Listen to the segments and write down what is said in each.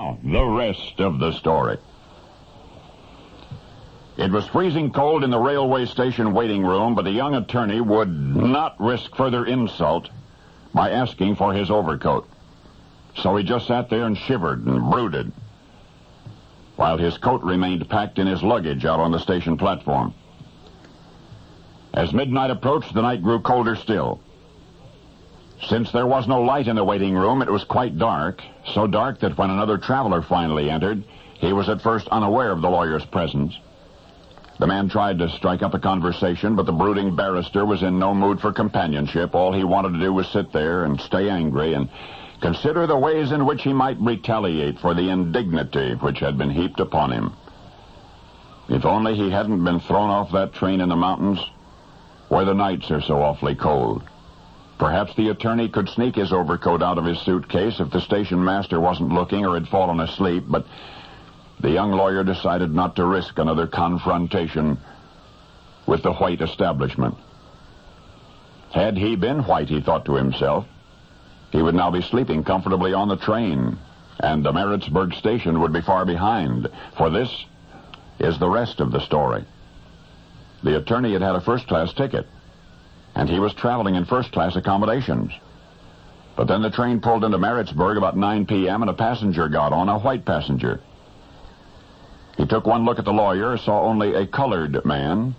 now, the rest of the story. It was freezing cold in the railway station waiting room, but the young attorney would not risk further insult by asking for his overcoat. So he just sat there and shivered and brooded, while his coat remained packed in his luggage out on the station platform. As midnight approached, the night grew colder still. Since there was no light in the waiting room, it was quite dark, so dark that when another traveler finally entered, he was at first unaware of the lawyer's presence. The man tried to strike up a conversation, but the brooding barrister was in no mood for companionship. All he wanted to do was sit there and stay angry and consider the ways in which he might retaliate for the indignity which had been heaped upon him. If only he hadn't been thrown off that train in the mountains, where the nights are so awfully cold. Perhaps the attorney could sneak his overcoat out of his suitcase if the station master wasn't looking or had fallen asleep, but the young lawyer decided not to risk another confrontation with the white establishment. Had he been white, he thought to himself, he would now be sleeping comfortably on the train, and the Maritzburg station would be far behind. For this is the rest of the story. The attorney had a first-class ticket, and he was traveling in first-class accommodations. But then the train pulled into Maritzburg about 9 p.m., and a passenger got on, a white passenger. He took one look at the lawyer, saw only a colored man.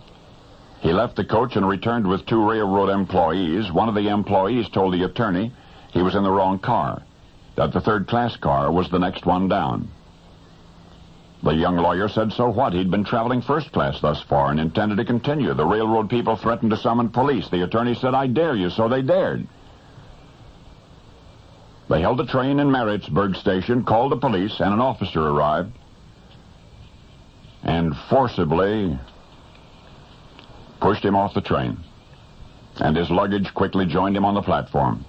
He left the coach and returned with 2 railroad employees. One of the employees told the attorney he was in the wrong car, that the third-class car was the next one down. The young lawyer said so what? He'd been traveling first class thus far and intended to continue. The railroad people threatened to summon police. The attorney said, "I dare you," so they dared. They held the train in Maritzburg station, called the police, and an officer arrived and forcibly pushed him off the train, and his luggage quickly joined him on the platform.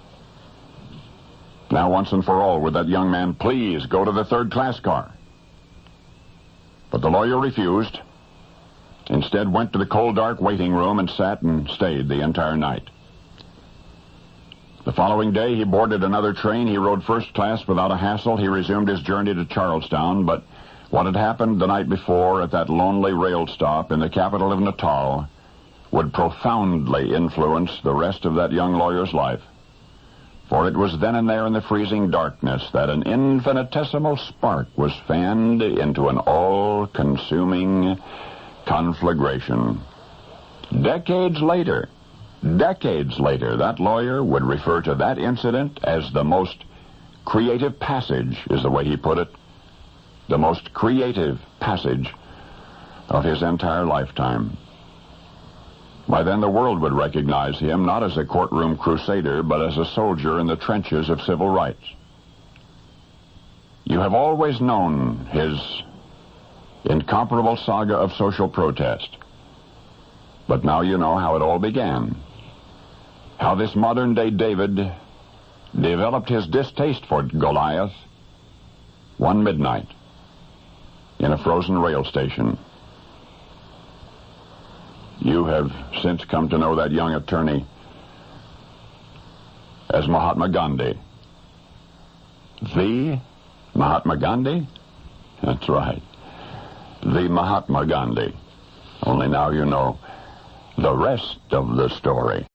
Now, once and for all, would that young man please go to the third-class car? But the lawyer refused. Instead, went to the cold, dark waiting room and sat and stayed the entire night. The following day, he boarded another train. He rode first class without a hassle. He resumed his journey to Charlestown, but what had happened the night before at that lonely rail stop in the capital of Natal would profoundly influence the rest of that young lawyer's life. For it was then and there in the freezing darkness that an infinitesimal spark was fanned into an all-consuming conflagration. Decades later, that lawyer would refer to that incident as the most creative passage, is the way he put it, the most creative passage of his entire lifetime. By then, the world would recognize him not as a courtroom crusader, but as a soldier in the trenches of civil rights. You have always known his incomparable saga of social protest. But now you know how it all began. How this modern-day David developed his distaste for Goliath one midnight in a frozen rail station. You have since come to know that young attorney as Mahatma Gandhi. The Mahatma Gandhi? That's right. The Mahatma Gandhi. Only now you know the rest of the story.